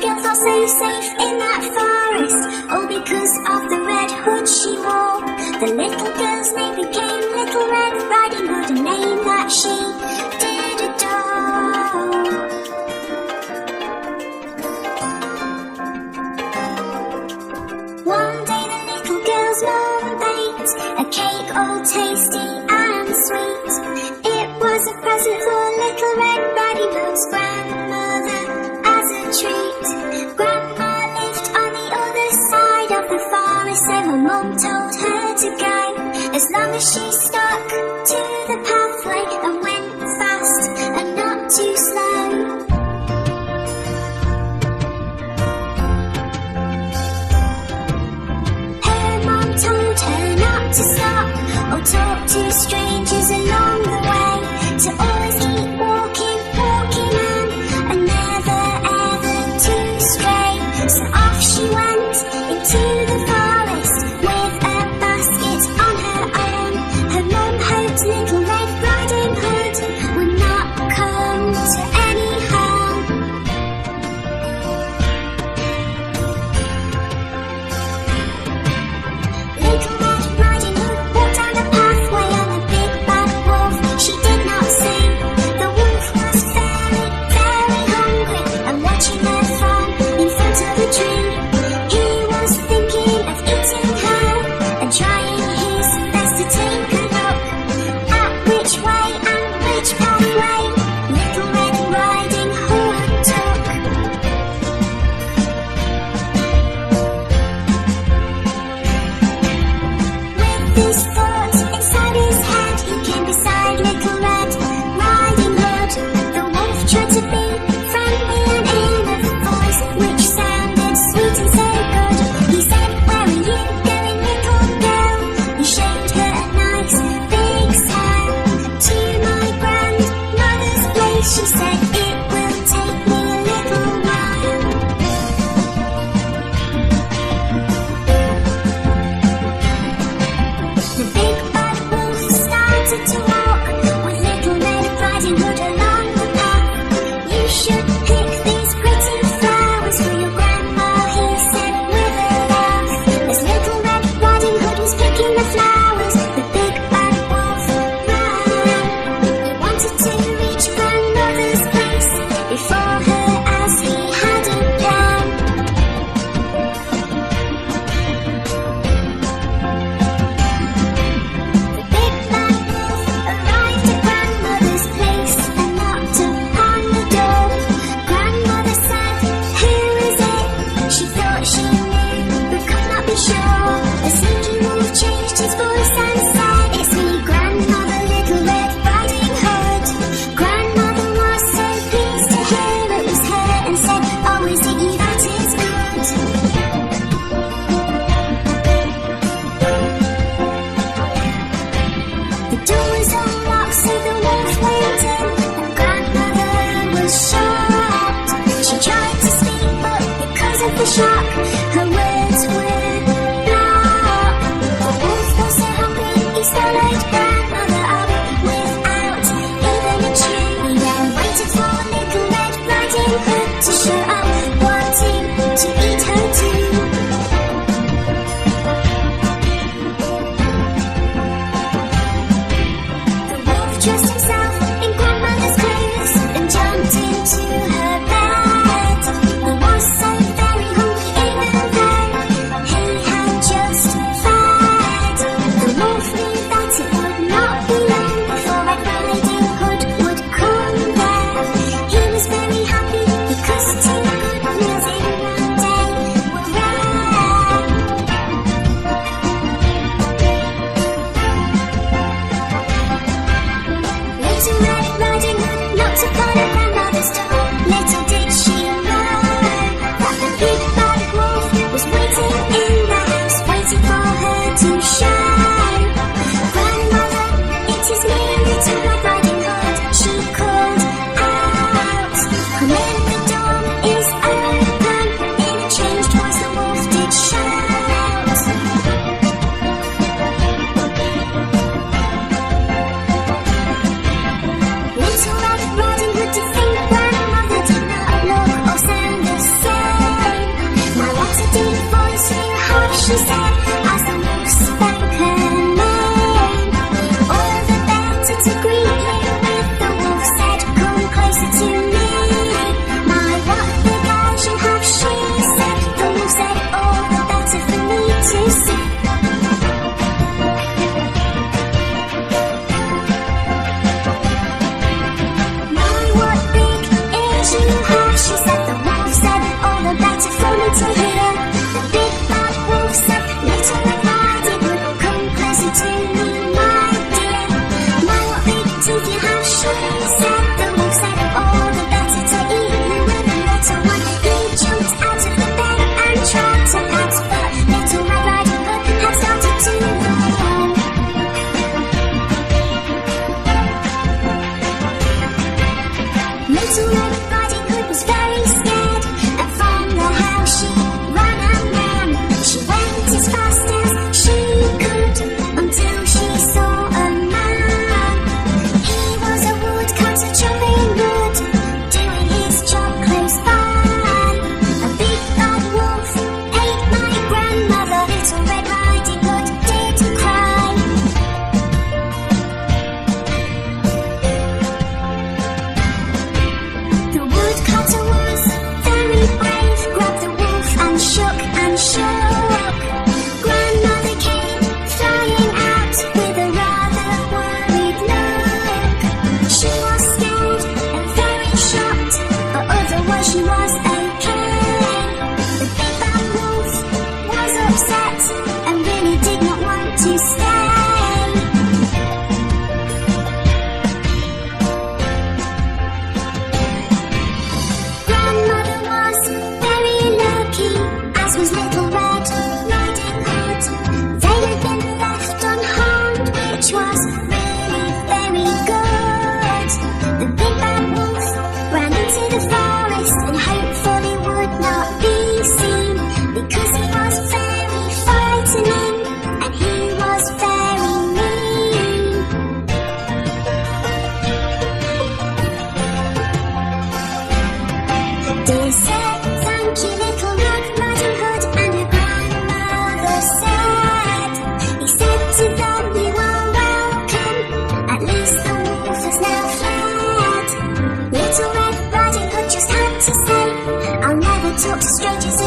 girl felt so safe in that forest, all because of the red hood she wore. The little girl's name became Little Red Riding Hood, a name that she did adore. One day the little girl's mother baked a cake all tasty and sweet. It was a present for Little Red Riding Hood's grandmother as a treat. Grandma lived on the other side of the forest, so her mum told her to go, as long as she stuck to the pathway and went fast and not too slow. Her mum told her not to stop or talk to strangers along the way, to always keep walking, walking on, and never ever to stray. So off she went into the forest with a basket on her arm. Her mum hoped Little Red Riding Hood would not come to any harm. Little Red Riding Hood walked down the pathway, and the big bad wolf she did not see. The wolf was very, very hungry and watching her from in front of a tree. He was thinking of eating her and trying his best to take a look at which way and which pathway Little Red Riding Hood took. With this thought inside his head, he came beside Little Red Riding Hood. The wolf tried to be friendly and in a voice which sounded sweet and so good. He said, "Where are you going, little girl?" He showed her a nice big smile. "To my grandmother's place," she said, "it will take me a little while." The big bad wolf started to walk with Little Red Riding Hood along the path. "You should pick these pretty flowers for your grandma," he said with a laugh. As Little Red Riding Hood was picking the flowers, the big bad wolf ran. He wanted to reach grandmother's Little Red Riding Hood was very scared, and from the house she ran and ran. She went as fast as she could until she saw a man. He was a woodcutter chopping wood, doing his job close by. A big bad wolf ate my grandmother. Little Red Riding Hood did cry. The woodcutter was very brave, grabbed the wolf and shook and shook. Grandmother came flying out with a rather worried look. She was scared and very shocked, but otherwise she was okay. The big bad wolf was upset and really did not want to stay. Grandmother was very lucky, as was Little Red Riding Hood. They had been left unharmed, which was really very good. The big bad wolf ran into the forest and hopefully would not be seen, because he was very frightening and he was very mean. Dear said, thank you, Little Red Riding Hood, and her grandmother said. He said to them, you are welcome, at least the wolf has now fled. Little Red Riding Hood just had to say, I'll never talk to strangers